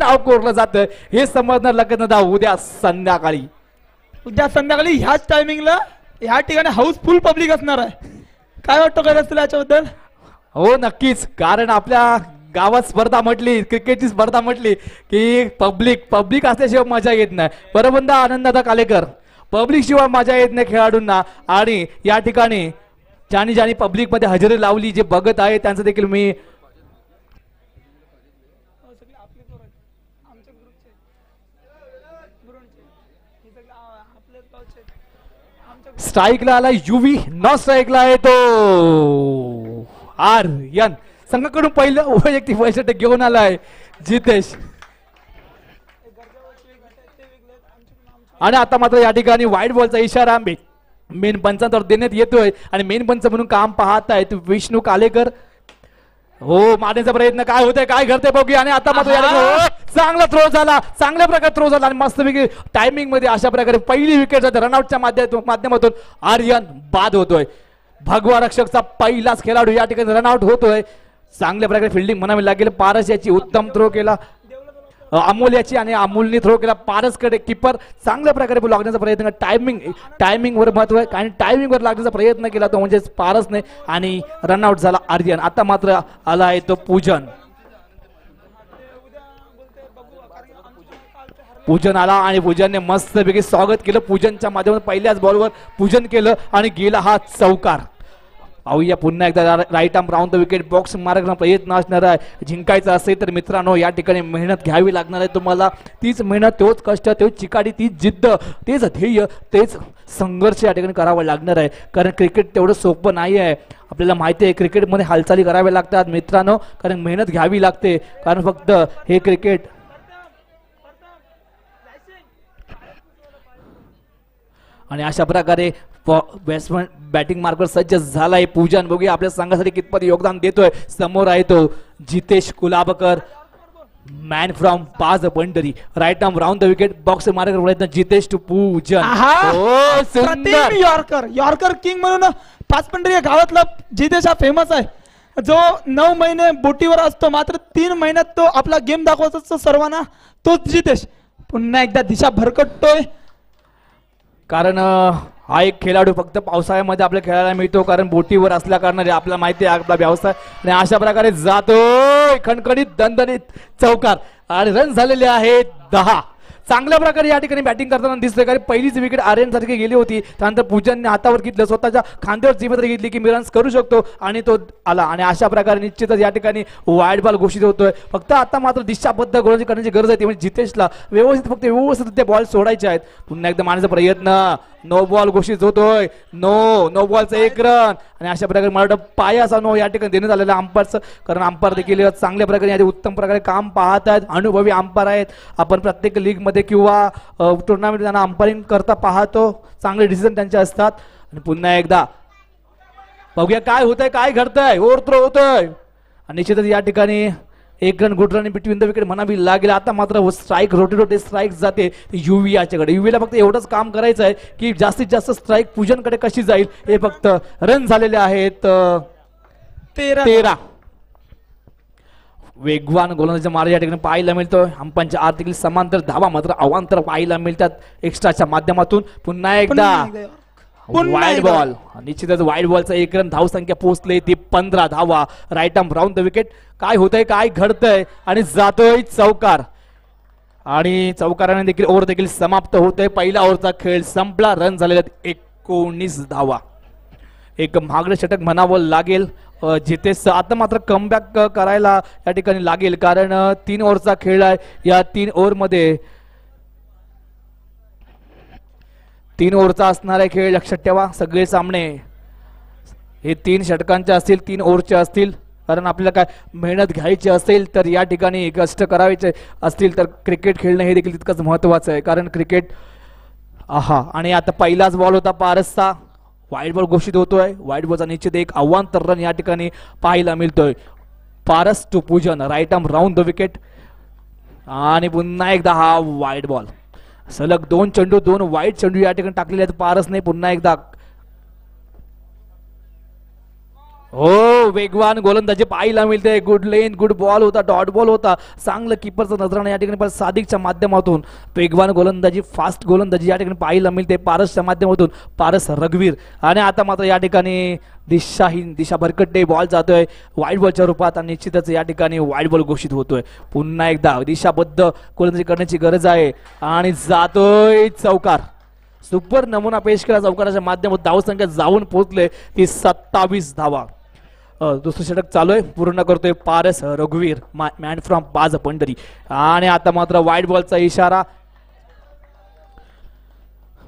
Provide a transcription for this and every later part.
नाव कोरलं जातं हे समजणार लग्न उद्या संध्याकाळी. उद्या संध्याकाळी ह्याच टायमिंगला ह्या ठिकाणी हाऊसफुल पब्लिक असणार आहे. काय वाटतं काय तुला याच्याबद्दल? हो नक्कीच, कारण आपल्या गावात स्पर्धा म्हटली, क्रिकेटची स्पर्धा म्हटली की पब्लिक असल्याशिवाय मजा येत नाही. बरोबर आनंददादा कालेकर, पब्लिक शिवाय मजा येत नाही खेळाडूंना. आणि या ठिकाणी ज्यांनी पब्लिक मध्ये हजेरी लावली, जे बघत आहे त्यांचं देखील मी स्ट्राईकला आला युवी, नॉन स्ट्राईकला आहे तो आर्यन. संघाकडून पहिलं वैयक्तिक वैशिष्ट्य घेऊन आलाय जितेश. आणि आता मात्र या ठिकाणी वाईट बॉलचा इशारा मेन पंचांवर देण्यात येतोय आणि मेन पंच म्हणून काम पाहत आहेत विष्णू कालेकर. हो, मारण्याचा प्रयत्न काय होतंय, काय घडतंय बघूया. आणि आता मात्र चांगला थ्रो झाला, चांगल्या प्रकारे थ्रो झाला आणि मस्तपैकी टायमिंग मध्ये अशा प्रकारे पहिली विकेट जाते. रनआउटच्या माध्यमातून आर्यन बाद होतोय. भगवा रक्षकचा पहिलाच खेळाडू या ठिकाणी रनआउट होतोय. चांगल्या प्रकारे फिल्डिंग म्हणावी लागेल. पारस याची उत्तम थ्रो केला अमोल याची, आणि अमोलने थ्रो केला पारसकडे. किपर चांगल्या प्रकारे लागण्याचा प्रयत्न, टायमिंग वर महत्व आहे आणि टायमिंग वर लागण्याचा प्रयत्न केला तो म्हणजे पारसने आणि रनआउट झाला आर्यन. आता मात्र आला आहे तो पूजन आला आणि पूजनने मस्तपैकी स्वागत केलं. पूजनच्या माध्यमातून पहिल्याच बॉलवर पूजन केलं आणि गेला हा चौकार. पाहूया पुन्हा एकदा right arm round the wicket box मारण्याचा प्रयत्न असणार आहे. जिंकायचं असेल तर मित्रांनो या ठिकाणी मेहनत घ्यावी लागणार आहे तुम्हाला. तीच मेहनत, तोच कष्ट, तोच चिकाटी, तीच जिद्द, तेच ध्येय, तेच संघर्ष या ठिकाणी करावा लागणार आहे. कारण क्रिकेट तेवढं सोपं नाही आहे. आपल्याला माहिती आहे क्रिकेटमध्ये हालचाली कराव्या लागतात मित्रांनो, कारण मेहनत घ्यावी लागते. कारण फक्त हे क्रिकेट आणि अशा प्रकारे बॅट्समॅन बॅटिंग मार्कर सज्ज झालाय पूजन. बघूया आपल्या संघासाठी कितपत योगदान देतोय. समोर आहे तो जितेश कुलाबकर, मॅन फ्रॉम पाच Pandhari. Right arm round the wicket box मार्कर प्रयत्न Jitesh to Poojan. Yorker king म्हणून पाच पंढरी या गावातला जितेश हा फेमस आहे, जो 9 महिने बोटीवर असतो, मात्र 3 महिन्यात तो आपला गेम दाखवत असतो सर्वांना. तोच जितेश पुन्हा एकदा दिशा भरकटतोय. कारण हा एक खेळाडू फक्त पावसाळ्यामध्ये आपल्या खेळायला मिळतो, कारण बोटीवर असल्या कारणाने आपल्याला माहिती आहे आपला व्यवसाय. आणि अशा प्रकारे जातो खणखणीत दणदणीत चौकार आणि रन झालेले आहेत 10. चांगल्या प्रकारे या ठिकाणी बॅटिंग करताना दिसतोय, कारण पहिलीच विकेट आर्यन सारखी गेली होती. त्यानंतर पूजनने हातावर घेतलं, स्वतःच्या खांद्यावर जिम्मेदारी घेतली की मी रन्स करू शकतो आणि तो आला. आणि अशा प्रकारे निश्चितच या ठिकाणी वाईड बॉल घोषित होतोय. फक्त आता मात्र दिशाबद्ध गोलंदाजी करण्याची गरज आहे, ती म्हणजे जितेशला व्यवस्थित ते बॉल सोडायचे आहेत. पुन्हा एकदा मारण्याचा प्रयत्न, नो बॉल घोषित होतोय. नो बॉलचा 1 रन. आणि अशा प्रकारे मला वाटतं पायाचा नो या ठिकाणी देण्यात आलेला अंपायरचं, कारण अंपायर देखील चांगल्या प्रकारे या उत्तम प्रकारे काम पाहत आहेत. अनुभवी अंपायर आहेत. आपण प्रत्येक लीग मध्ये किंवा टुर्नामेंट त्यांना अंपायरिंग करता पाहतो. चांगले डिसिजन त्यांचे असतात. आणि पुन्हा एकदा बघूया काय होतंय, काय घडतंय. ओव्हर थ्रो होतोय आणि निश्चितच या ठिकाणी 1 run good run between the wicket म्हणावी लागेल. आता मात्र स्ट्राईक रोटे स्ट्राईक जाते युवी याच्याकडे. युवीला फक्त एवढंच काम करायचं आहे की जास्तीत जास्त स्ट्राईक पूजनकडे कशी जाईल हे फक्त. रन झालेले आहेत 13. वेगवान गोलंदाजीचा मार्ग या ठिकाणी पाहायला मिळतोय. अंपांच्या आर्थिक समांतर धावा मात्र अवांतर पाहायला मिळतात एक्स्ट्राच्या माध्यमातून. पुन्हा एकदा वाईड बॉल, निश्चितच वाईड बॉलचा 1 रन. धावसंख्या पोहोचले ती 15 धावा. Right arm round the wicket. काय होतंय, काय घडतंय आणि जातोय चौकार. आणि चौकाराने देखील ओव्हर देखील समाप्त होतोय. पहिला ओव्हरचा खेळ संपला. रन झालेले 19 धावा. एक महागडे षटक म्हणावं लागेल जितेश. आता मात्र कमबॅक करायला या ठिकाणी लागेल, कारण 3 ओव्हरचा खेळ आहे. या 3 ओव्हरमध्ये 3 ओव्हरचा असणारा खेळ. लक्षात ठेवा, सगळे सामने हे 3 षटकांचे असतील, 3 ओव्हरचे असतील. कारण आपल्याला काय मेहनत घ्यायची असेल तर या ठिकाणी कष्ट करायचे असतील तर क्रिकेट खेळणं हे देखील तितकंच महत्त्वाचं आहे. कारण क्रिकेट आणि आता पहिलाच बॉल होता पारसचा. वाईड बॉल घोषित होतोय. वाईड बॉलचा निश्चित एक अवांतर रन या ठिकाणी पाहायला मिळतोय. Paras to Poojan. Right arm round the wicket. आणि पुन्हा एकदा हा वाईड बॉल. सलग 2 चेंडू, 2 वाईड चेंडू या ठिकाणी टाकलेले आहेत पारसने. पुन्हा एकदा हो वेगवान गोलंदाजी पाहायला मिळते. गुड लेन गुड बॉल होता, डॉट बॉल होता. चांगलं किपरचं नजराने या ठिकाणी पण सादिकच्या माध्यमातून वेगवान गोलंदाजी फास्ट गोलंदाजी या ठिकाणी पाहायला मिळते पारसच्या माध्यमातून. पारस रघुवीर आणि आता मात्र या ठिकाणी दिशाहीन दिशा भरकटे बॉल जातोय वाईट बॉलच्या रूपात आणि निश्चितच या ठिकाणी वाईट बॉल घोषित होतोय. पुन्हा एकदा दिशाबद्ध गोलंदाजी करण्याची गरज आहे आणि जातोय चौकार. सुपर नमुना पेश केला चौकाराच्या माध्यमातून. धावसंख्या जाऊन पोहोचले ती 27 धावा. दुसरं षटक चालू आहे पूर्ण करतोय पारस रघुवीर मॅन फ्रॉम बाज पंढरी. आणि आता मात्र वाईट बॉलचा इशारा.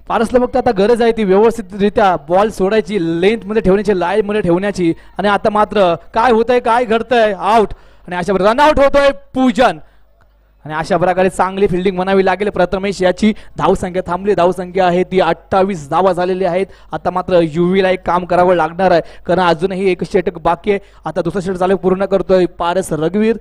पारसला फक्त आता गरज आहे ती व्यवस्थितरित्या बॉल सोडायची, लेंथ मध्ये ठेवण्याची, लाईन मध्ये ठेवण्याची. आणि आता मात्र काय होतंय काय घडतंय आउट आणि अशा रनआउट होतोय पूजन. आणि अशा प्रकारे चांगली फिल्डिंग म्हणावी लागेल प्रथमेश याची. धावसंख्या थांबली, धावसंख्या आहे ती 28 धावा झालेल्या आहेत. आता मात्र युवीला एक काम करावं लागणार आहे कारण अजूनही एक षटक बाकी आहे. आता दुसरं षटक चालू पूर्ण करतोय पारस रघुवीर.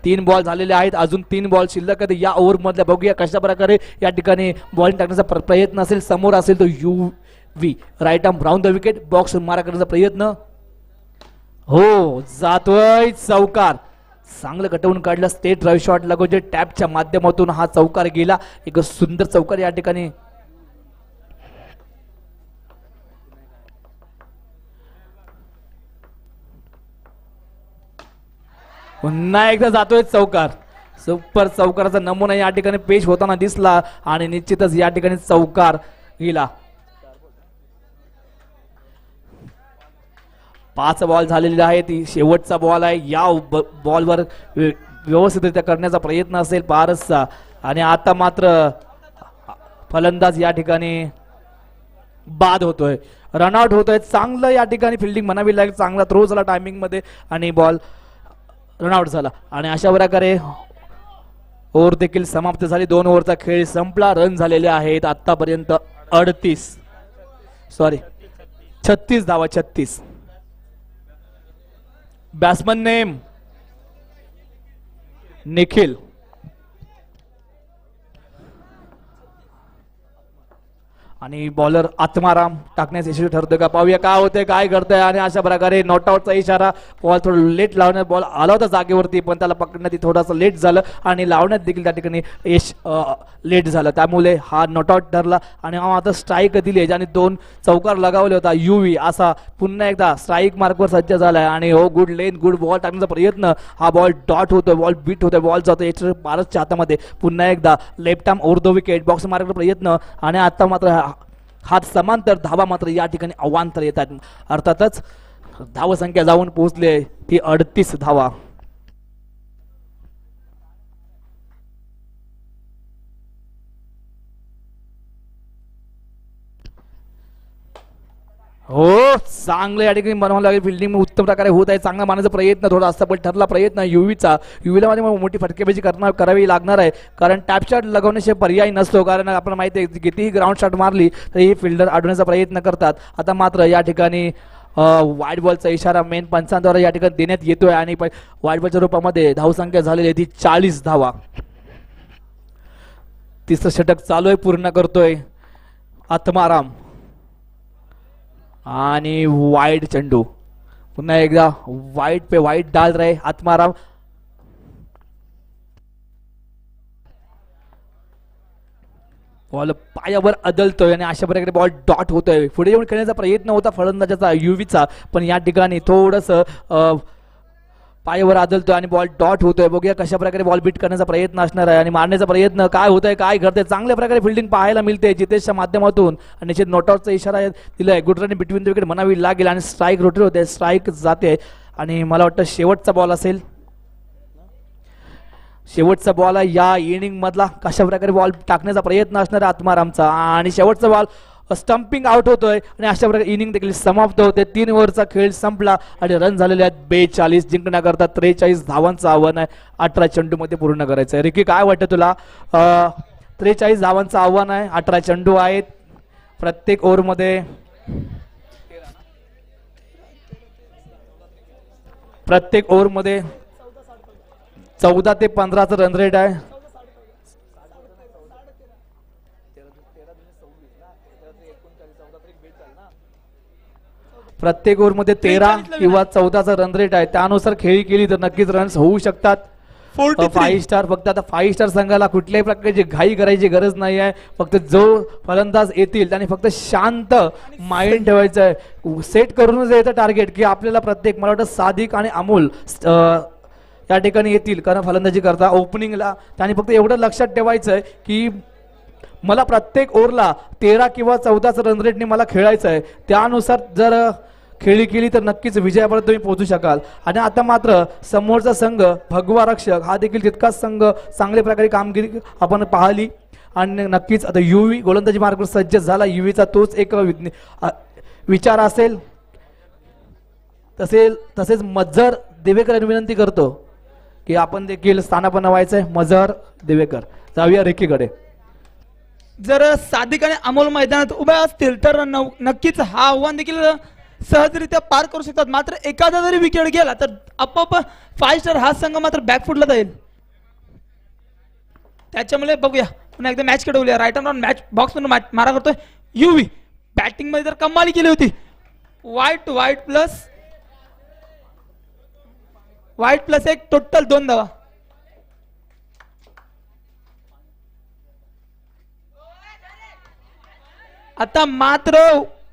3 बॉल झालेले आहेत, अजून 3 बॉल शिल्लक आहेत या ओव्हर मधल्या. बघूया कशा प्रकारे या ठिकाणी बॉलिंग टाकण्याचा प्रयत्न असेल. समोर असेल तो Yuvi right arm round the wicket box मारा करण्याचा प्रयत्न. हो जातोय चौकार. चांगलं कटवून काढलं स्टेट ड्राईव्ह शॉट लगोजे टॅपच्या माध्यमातून हा चौकार गेला. एक सुंदर चौकार या ठिकाणी. पुन्हा एकदा जातोय चौकार. सुपर चौकाराचा नमुना या ठिकाणी पेश होताना दिसला आणि निश्चितच या ठिकाणी चौकार गेला. 5 बॉल झालेले आहेत. शेवटचा बॉल आहे. या बॉलवर व्यवस्थितरित्या करण्याचा प्रयत्न असेल पारसचा. आणि आता मात्र फलंदाज या ठिकाणी बाद होतोय, रनआउट होतोय. चांगलं या ठिकाणी फिल्डिंग म्हणावी लागेल. चांगला थ्रो झाला टायमिंग मध्ये आणि बॉल रनआउट झाला. आणि अशा प्रकारे ओव्हर देखील समाप्त झाली. 2 ओव्हरचा खेळ संपला. रन झालेले आहेत आतापर्यंत 36 धावा. 36. Batsman name Nikhil. आणि बॉलर आत्माराम टाकण्यास यशस्वी ठरतोय का पाहूया काय होतंय काय करतोय. आणि अशा प्रकारे नॉट आउटचा इशारा. बॉल थोडं लेट लावण्यात बॉल आला होता जागेवरती पण त्याला पकडण्यात थोडासा लेट झालं आणि लावण्यात देखील त्या ठिकाणी यश लेट झालं त्यामुळे हा नॉट आउट ठरला. आणि आता स्ट्राईक दिली आणि 2 चौकार लगावले होता. युवी असा पुन्हा एकदा स्ट्राईक मार्कवर सज्ज झालाय आणि हो गुड लेन गुड बॉल टाकण्याचा प्रयत्न. हा बॉल डॉट होतोय, बॉल बीट होतोय, बॉल जातोय पारसच्या हातामध्ये. पुन्हा एकदा left arm over the wicket box मार्कवर प्रयत्न. आणि आता मात्र हात समांतर धावा मात्र या ठिकाणी अवांतर येतात. अर्थातच धावसंख्या जाऊन पोहोचले ती 38 धावा. हो चांगलं या ठिकाणी बनवावं लागेल. फिल्डिंग उत्तम प्रकारे होत आहे. चांगला मारण्याचा प्रयत्न थोडा असता ठरला प्रयत्न युवीचा. युवीला मध्ये मोठी फटकेबाजी करावी लागणार आहे कारण टॅप शॉट लगवण्याशिवाय पर्याय नसतो. कारण आपण माहिती आहे कितीही ग्राउंड शॉट मारली तरी ही फिल्डर अडवण्याचा प्रयत्न करतात. आता मात्र या ठिकाणी वाईट बॉलचा इशारा मेन पंचांद्वारे या ठिकाणी देण्यात येतोय आणि वाईट बॉलच्या रूपामध्ये धावसंख्या झालेली आहे ती 40 धावा. तिसरं षटक चालू आहे पूर्ण करतोय आत्माराम. आणि वाईड चेंडू. पुन्हा एकदा वाईट पे वाईट डाल रहे आत्माराम. बॉल पायावर अदलतोय आणि अशा प्रकारे बॉल डॉट होतोय. पुढे येऊन खेळण्याचा प्रयत्न होता फलंदाजाचा युवीचा पण या ठिकाणी थोडस पायावर आदलतोय आणि बॉल डॉट होतोय. बघूया कशा प्रकारे बॉल बीट करण्याचा प्रयत्न असणार आहे आणि मारण्याचा प्रयत्न. काय होतंय काय घडतंय. चांगल्या प्रकारे फिल्डिंग पाहायला मिळते जितेशच्या माध्यमातून आणि निश्चित नॉट आउटचा इशारा दिलाय. Good run between the wicket म्हणावी लागेल आणि स्ट्राईक रोटेट होते, स्ट्राईक जाते आणि मला वाटतं शेवटचा बॉल असेल. शेवटचा बॉल आहे या इनिंग मधला. कशा प्रकारे बॉल टाकण्याचा प्रयत्न असणार आहे आत्मारामचा आणि शेवटचा बॉल स्टंपिंग आउट होतोय आणि अशा प्रकारे इनिंग देखील समाप्त होते. 3 ओव्हरचा खेळ संपला आणि रन झालेले आहेत 42. जिंकण्याकरता 43 धावांचं आव्हान आहे. 18 चेंडू मध्ये पूर्ण करायचं आहे. रिकी काय वाटतं तुला. 43 धावांचं आव्हान आहे. 18 चेंडू आहेत प्रत्येक ओव्हर मध्ये. प्रत्येक ओव्हर मध्ये 14 ते 15चं रन रेट आहे. प्रत्येक ओव्हरमध्ये 13 43 ला किंवा 14चा रन रेट आहे, त्यानुसार खेळी केली तर नक्कीच रन्स होऊ शकतात. 43. 5 स्टार फक्त आता 5 स्टार संघाला कुठल्याही प्रकारची घाई करायची गरज नाही आहे. फक्त जो फलंदाज येतील त्याने फक्त शांत माइंड ठेवायचं आहे, सेट करूनच यायचं टार्गेट की आपल्याला प्रत्येक, मला वाटतं सादिक आणि अमोल या ठिकाणी येतील कारण फलंदाजी करता ओपनिंगला. त्याने फक्त एवढं लक्षात ठेवायचं आहे की मला प्रत्येक ओव्हरला 13 किंवा 14चा रन रेटने मला खेळायचं आहे. त्यानुसार जर खेळी केली तर नक्कीच विजयापर्यंत तुम्ही पोहोचू शकाल. आणि आता मात्र समोरचा संघ भगवा रक्षक हा देखील तितकाच संघ चांगल्या प्रकारे कामगिरी आपण पाहिली. आणि नक्कीच आता युवी गोलंदाजी मार्गावर सज्ज झाला. युवीचा तोच एक विचार असेल. तसेच मजहर देवेकर यांनी विनंती करतो की आपण देखील स्थानापन्न व्हायचंय. मजहर देवेकर, जाऊया रेकीकडे. जर सादिक आणि अमोल मैदानात उभे असतील तर नक्कीच हा आव्हान देखील सहजरित्या पार करू शकतात. मात्र एखादा जरी विकेट गेला तर आपोआप 5 स्टार हा संघ मात्र बॅकफुटला जाईल. त्याच्यामुळे बघूया पुन्हा एकदा मॅच खेळवूया. राईट ऑन मॅच बॉक्स मधून मारा करतोय युवी. बॅटिंग मध्ये तर कमाली केली होती. वाईट प्लस 1 टोटल 2 धावा. आता मात्र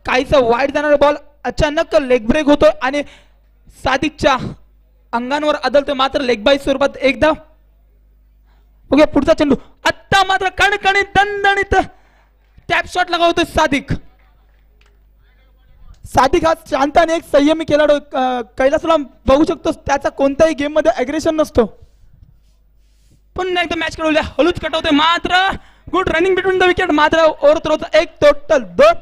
काहीसा वाईट जाणारा बॉल अचानक लेग ब्रेक होतो आणि सादिकच्या अंगांवर आदळतो. मात्र लेग बाय स्वरूपात एकदा बघूया पुढचा चेंडू. आता मात्र कणकणीत दणदणीत टॅप शॉट लगावतोय सादिक. हा शांत आणि एक संयमी खेळाडू. कैलासला बघू शकतो त्याचा कोणत्याही गेम मध्ये अग्रेशन नसतो. पुन्हा एकदा मॅच खेळवल्या. हळूच कटवतोय. मात्र good running between the wicket. मात्र ओव्हर थ्रोचा 1 total 2.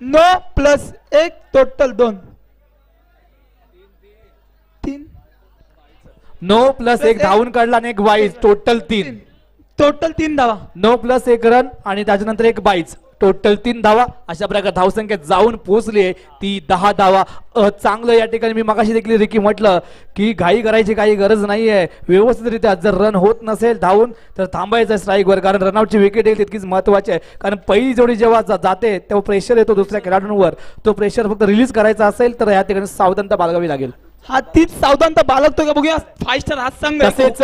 No plus 1 total 2. 3 no plus 1 धावून काढला आणि 1 वाईज टोटल 3. टोटल 3 धावा. नो प्लस 1 रन आणि त्याच्यानंतर 1 बाईज टोटल 3 धावा. अशा प्रकारे धावसंख्या जाऊन पोहोचली आहे ती 10 धावा. चांगलं या ठिकाणी मी मगाशी देखील रिकी म्हटलं की घाई करायची काही गरज नाहीये. व्यवस्थितरित्या जर रन होत नसेल धावून तर थांबायचं स्ट्राईकवर, कारण रनआउटची विकेट येईल तितकीच महत्वाची आहे. कारण पहिली जोडी जेव्हा जाते तेव्हा प्रेशर येतो दुसऱ्या खेळाडूंवर. तो प्रेशर फक्त रिलीज करायचा असेल तर या ठिकाणी सावधानता बाळगावी लागेल. हा तीच सावधानता बाळगतो का बघूया 5 स्टार हा संघ. तसेच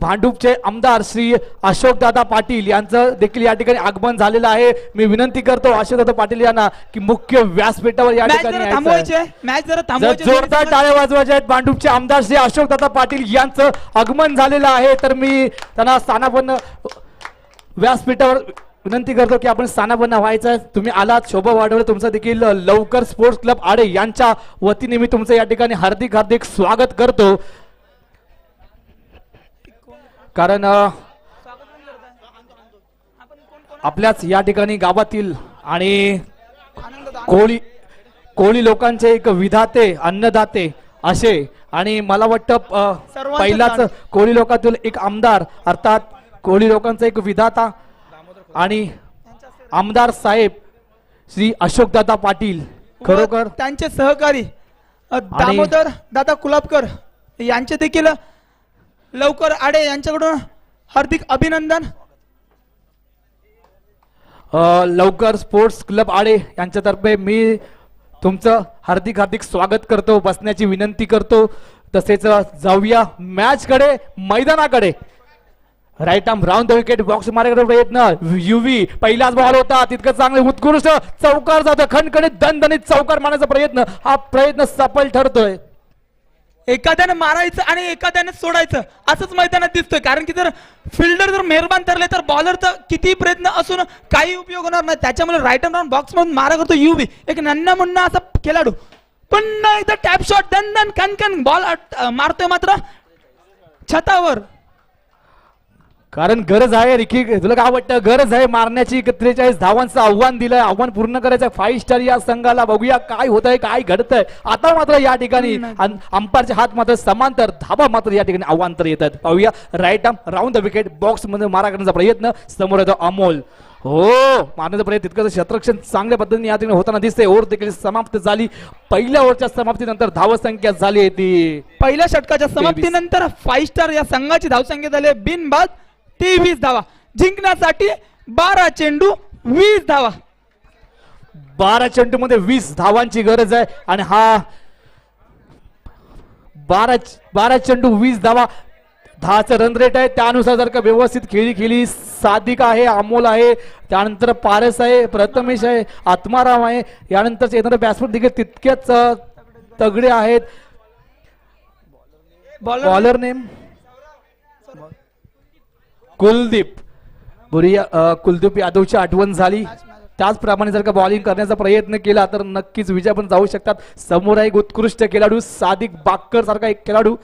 भांडूपचे आमदार श्री अशोकदादा पाटील यांचं देखील या ठिकाणी आगमन झालेलं आहे. मी विनंती करतो अशोकदादा पाटील यांना की मुख्य व्यासपीठावर या ठिकाणी मॅच जरा जोरदार टाळ्या वाजवायच्या आहेत. भांडूपचे आमदार श्री अशोकदादा पाटील यांचं आगमन झालेलं आहे. तर मी त्यांना स्थानापन्न व्यासपीठावर विनंती करतो की आपण स्थानापन्न व्हायचं. तुम्ही आलात, शोभा वाढवलं. तुमचं देखील लवकर स्पोर्ट्स क्लब आडे यांच्या वतीने मी तुमचं या ठिकाणी हार्दिक स्वागत करतो. कारण आपल्याच या ठिकाणी गावातील आणि कोळी लोकांचे एक विधाते, अन्नदाते असे, आणि मला वाटतं पहिलाच कोळी लोकातील एक आमदार, अर्थात कोळी लोकांचा एक विधाता आणि आमदार साहेब श्री अशोकदादा पाटील, खरोखर त्यांचे सहकारी दामोदर दादा कुलाबकर यांचे देखील लवकर आडे यांच्याकडून हार्दिक अभिनंदन. लवकर स्पोर्ट्स क्लब आडे यांच्यातर्फे मी तुमचं हार्दिक स्वागत करतो, बसण्याची विनंती करतो. तसेच जाऊया मॅच कडे, मैदानाकडे. Right arm round the wicket, box मारण्याचा प्रयत्न. युवी पहिलाच बॉल होता, तितकं चांगले उत्कृष्ट चौकार जातो, खणखणीत दणदणीत चौकार मारण्याचा प्रयत्न. हा प्रयत्न सफल ठरतोय. एखाद्याने मारायचं आणि एखाद्याने सोडायचं असंच मैदानात दिसतोय. कारण की जर फिल्डर जर मेहरबान ठरले तर बॉलरचा किती प्रयत्न असून काही उपयोग होणार नाही. त्याच्यामुळे राईट अँड राऊंड बॉक्स मधून मारा करतो युवी, एक नन्ना मुन्ना असा खेळाडू. पुन्हा एकदा टॅप शॉट, दन कणकण बॉल मारतोय मात्र छतावर. कारण गरज आहे रिकी, तुला काय वाटतं? गरज आहे मारण्याची. 43 धावांचं आव्हान दिलंय, आव्हान पूर्ण करायचं 5 स्टार या संघाला. बघूया काय होत आहे, काय घडतंय. आता मात्र या ठिकाणी अंपायरचे हात मात्र समांतर, धाबा मात्र या ठिकाणी आव्हांतर येत आहेत. पाहूया right arm round the wicket, box मध्ये मारा करण्याचा प्रयत्न. समोर येतो अमोल. हो, मारण्याचा प्रयत्न, तितकं क्षेत्ररक्षण चांगल्या पद्धतीने या ठिकाणी होताना दिसते. ओव्हर देखील समाप्त झाली. पहिल्या ओव्हरच्या समाप्तीनंतर धावसंख्या झाली ती पहिल्या षटकाच्या समाप्तीनंतर 5 स्टार या संघाची धावसंख्या झाली बिनबाद 23 धावा. जिंकण्यासाठी 12 चेंडू 20 धावा. 12 चेंडू मध्ये 20 धावांची गरज आहे आणि हा 12 चेंडू 20 धावा 10चं रन रेट आहे. त्यानुसार जर का व्यवस्थित खेळी केली, सादिक आहे, अमोल आहे, त्यानंतर पारस आहे, प्रथमेश आहे, आत्माराम आहे, यानंतर येणारे बॅट्समन देखील तितकेच तगडे आहेत. बॉलर नेम कुलदीप कुलदीप यादवची आठवण झाली. त्याचप्रमाणे जर का बॉलिंग करण्याचा प्रयत्न केला तर नक्कीच विजय पण जाऊ शकतात. समोर एक उत्कृष्ट खेळाडू सादिक बाकर सारखा एक खेळाडू.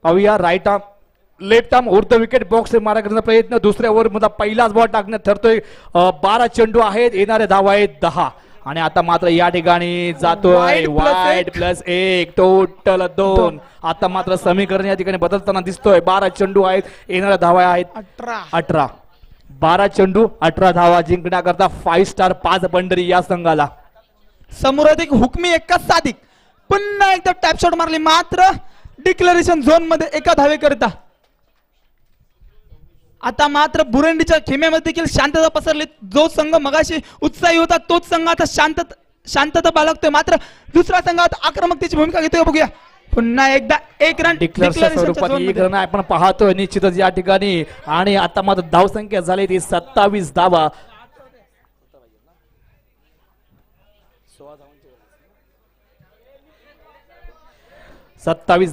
पाहूया right arm left arm over the wicket box मारा करण्याचा प्रयत्न. दुसऱ्या ओव्हर मध्ये पहिलाच बॉल टाकण्यात ठरतोय. 12 चेंडू आहेत, येणारे धावा आहेत 10 आणि आता मात्र या ठिकाणी जातोय वाईड +1 टोटल 2. आता मात्र समीकरण या ठिकाणी बदलताना दिसतोय. 12 चेंडू आहेत, येणाऱ्या धावा आहेत 18. 12 चेंडू 18 धावा जिंकण्याकरता 5 स्टार 5 बंडरी या संघाला. समोर एक हुकमी एका सादिक पुन्हा एकदा टॅप शॉट मारली, मात्र डिक्लेरेशन झोन मध्ये एका धावे करता. आता मात्र बुरंडीच्या खेम्यामध्ये देखील शांतता पसरली. जो संघ मगाशी उत्साही होता तोच संघ आता शांतता बाळगतोय. मात्र दुसरा संघ आता आक्रमकतेची भूमिका घेतोय. बघूया पुन्हा एकदा एक रन डिक्लेअरच्या स्वरूपात एक रन आपण पाहतोय निश्चितच या ठिकाणी. आणि आता मात्र धावसंख्या झाली ती 27 धावा.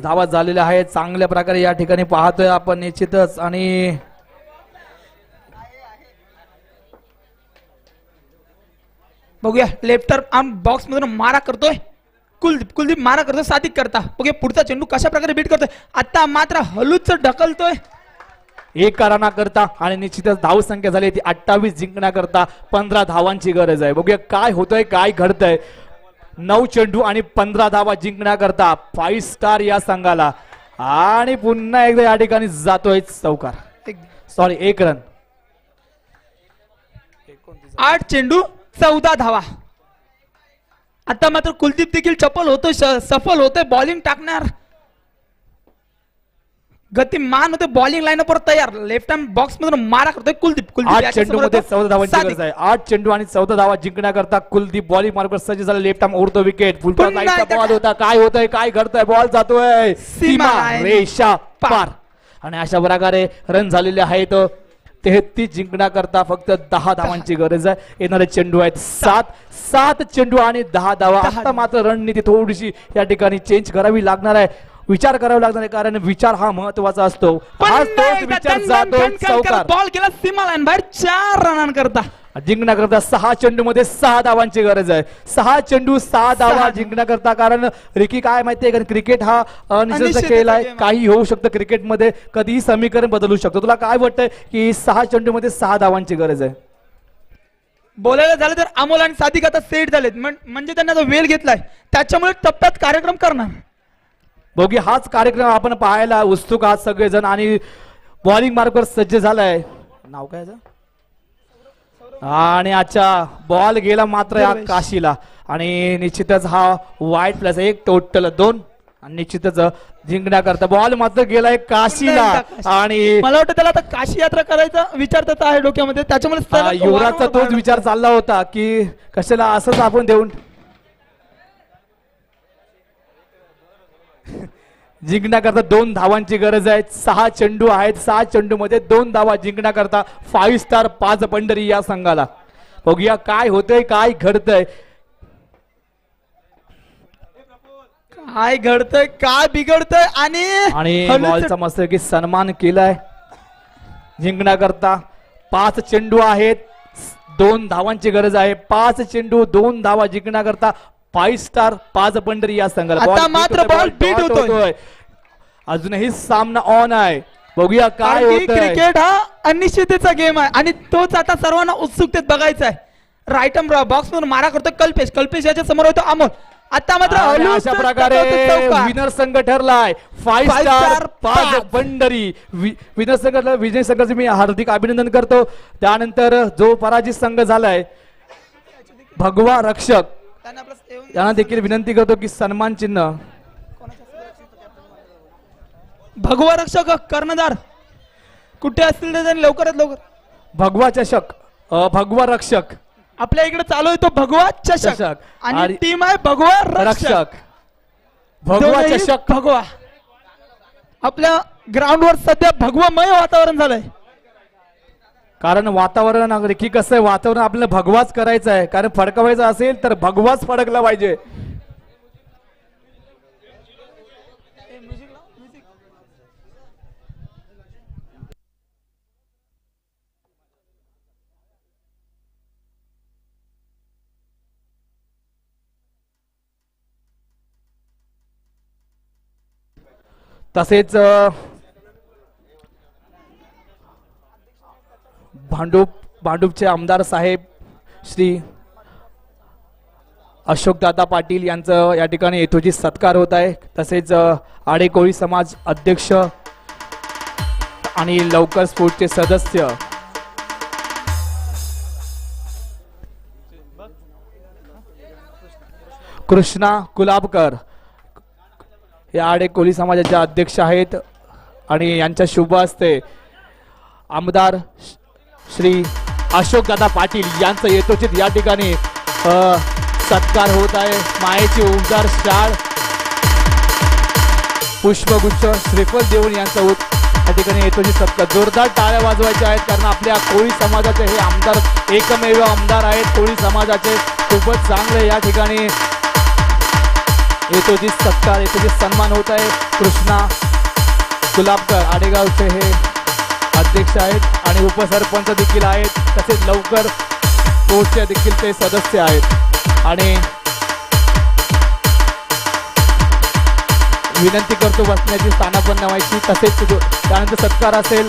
धावा झालेल्या आहेत. चांगल्या प्रकारे या ठिकाणी पाहतोय आपण निश्चितच. आणि बघूया लेफ्ट आर्म बॉक्स मधून मारा करतोय कुलदीप मारा करतोय सादिक करता. बघूया पुढचा चेंडू कशा प्रकारे बीट करतोय. आता मात्र हलूच ढकलतोय एक राणा करता आणि निश्चितच धावसंख्या झाली ती 28 जिंकण्याकरता 15 धावांची गरज आहे. बघूया काय होतंय, काय घडतंय. 9 चेंडू आणि 15 धावा जिंकण्याकरता 5 स्टार या संघाला. आणि पुन्हा एकदा या ठिकाणी जातोय चौकार, सॉरी 1 रन. 8 चेंडू 14 धावा. आता मात्र कुलदीप देखील चपल होतोय, सफल होतोय. बॉलिंग टाकणार, गतिमान होते. बॉलिंग लाईनअपवर तयार. लेफ्ट हँड बॉक्स मधून मारा करतोय कुलदीप. 8 चेंडू मध्ये 14 धावांची गरज आहे. 8 चेंडू आणि 14 धावा जिंकण्याकरता कुलदीप बॉलिंग मार्कवर सज्ज झाला. लेफ्ट आर्म उडतो विकेट. फुलटॉस लाईनचा बॉल होता. काय होतंय, काय घडतंय. बॉल जातोय सीमा रेषा पार. आणि अशा प्रकारे रन झालेले आहेत 33 जिंकण्याकरता फक्त 10 धावांची गरज आहे. येणारे चेंडू आहेत 7 चेंडू आणि 10 धावा. आता मात्र रणनीती थोडीशी या ठिकाणी चेंज करावी लागणार आहे, विचार करावा लागणार आहे. कारण विचार हा महत्वाचा असतो. हा तोच विचार जातोय चौकार. बॉल गेला सीमा लाईन बाहेर 4 रनांकरता. जिंकण्याकरता 6 चेंडू मध्ये 6 धावांची गरज आहे. 6 चेंडू 6 धावा जिंकण्याकरता. कारण रिकी काय माहितीये, कारण क्रिकेट हा अनिश्चित खेळ आहे. काही होऊ शकतं क्रिकेटमध्ये, कधीही समीकरण बदलू शकतो. तुला काय वाटतंय की 6 चेंडू मध्ये 6 धावांची गरज आहे? बोलायला झालं तर अमोल आणि सादिक आता सेट झालेत, म्हणजे त्यांना जो वेळ घेतलाय त्याच्यामुळे टप्प्यात कार्यक्रम करणार. बघूया हाच कार्यक्रम आपण पाहायला उत्सुक आहात सगळेजण. आणि बॉलिंग मार्कवर सज्ज झालाय. नाव काय याचं? आणि अच्छा बॉल गेला मात्र या काशीला. आणि निश्चितच हा वाईड +1 टोटल 2. आणि निश्चितच जिंकण्याकरता बॉल मात्र गेलाय काशीला. आणि मला वाटतं त्याला आता काशी यात्रा करायचा विचार त्याचा आहे डोक्यामध्ये. त्याच्यामुळे युवराजचा तोच विचार चालला होता की कशाला असंच आपण देऊन. जिंकण्याकरता 2 धावांची गरज आहे. 6 चेंडू आहेत. 6 चेंडू मध्ये 2 धावा जिंकण्याकरता 5 स्टार 5 पंढरी या संघाला. बघूया काय होतंय, काय घडतंय, काय घडतंय, काय बिघडतंय. आणि बॉलचा मस्त की सन्मान केलाय. जिंकण्याकरता 5 चेंडू आहेत, 2 धावांची गरज आहे. 5 चेंडू 2 धावा जिंकण्याकरता 5 स्टार 5 पंढरी या संघाला. आता मात्र बॉल बीट होतोय. अजूनही सामना ऑन आहे. बघूया काय होतंय. क्रिकेट हा अनिश्चिततेचा गेम आहे आणि तोच आता सर्वांना उत्सुकतेत बघायचा आहे. राईट आर्म बॉक्स मधून मारा करतोय कल्पेश याच्या समोर होतो अमोल. आता मात्र अशा प्रकारे विनर संघ ठरलाय 5 स्टार 5 पंढरी. विनर संघाला विजय संघाचे मी हार्दिक अभिनंदन करतो. त्यानंतर जो पराजित संघ झालाय भगवा रक्षक, त्यांना देखील विनंती करतो की सन्मान चिन्ह. भगवा रक्षक कर्णधार कुठे असतील ते लवकरात लवकर. भगवा चषक भगवा रक्षक आपल्या इकडे चालू आहे तो भगवा चषक चषक. आणि आणि टीम आहे भगवा रक्षक. रक्षक भगवा दोन्ही चषक. भगवा. आपल्या ग्राउंडवर सध्या भगवामय वातावरण झालंय. कारण वातावरण की कसं आहे, वातावरण आपल्याला भगवाच करायचं आहे. कारण फडकवायचं असेल तर भगवाच फडकला पाहिजे. तसेच भांडूपचे आमदार साहेब श्री अशोकदादा पाटील यांचं या ठिकाणी यथोचित सत्कार होत आहे. तसेच आडेकोळी समाज अध्यक्ष आणि लवकर स्फोटचे सदस्य कृष्णा कुलाबकर या आडेकोळी समाजाच्या अध्यक्ष आहेत आणि यांच्या शुभ हस्ते आमदार श्री अशोकदादा पाटील यांचं यथोचित या ठिकाणी सत्कार होत आहे. मायेची उबदार शाळ पुष्पगुच्छ श्रीफल देऊन यांचा या ठिकाणी यथोचित सत्कार. जोरदार टाळ्या वाजवायच्या आहेत कारण आपल्या कोळी समाजाचे हे आमदार एकमेव आमदार आहेत. कोळी समाजाचे खूपच चांगले या ठिकाणी यथोचित सत्कार यथोचित सन्मान होत आहे. कृष्णा गुलाबकर आडेगावचे हे अध्यक्ष आहेत आणि उपसरपंच देखील आहेत. तसेच लवकर कोर्टचे देखील ते सदस्य आहेत आणि विनंती करतो बसण्याची स्थानापन्न व्हायची. तसेच त्यानंतर सत्कार असेल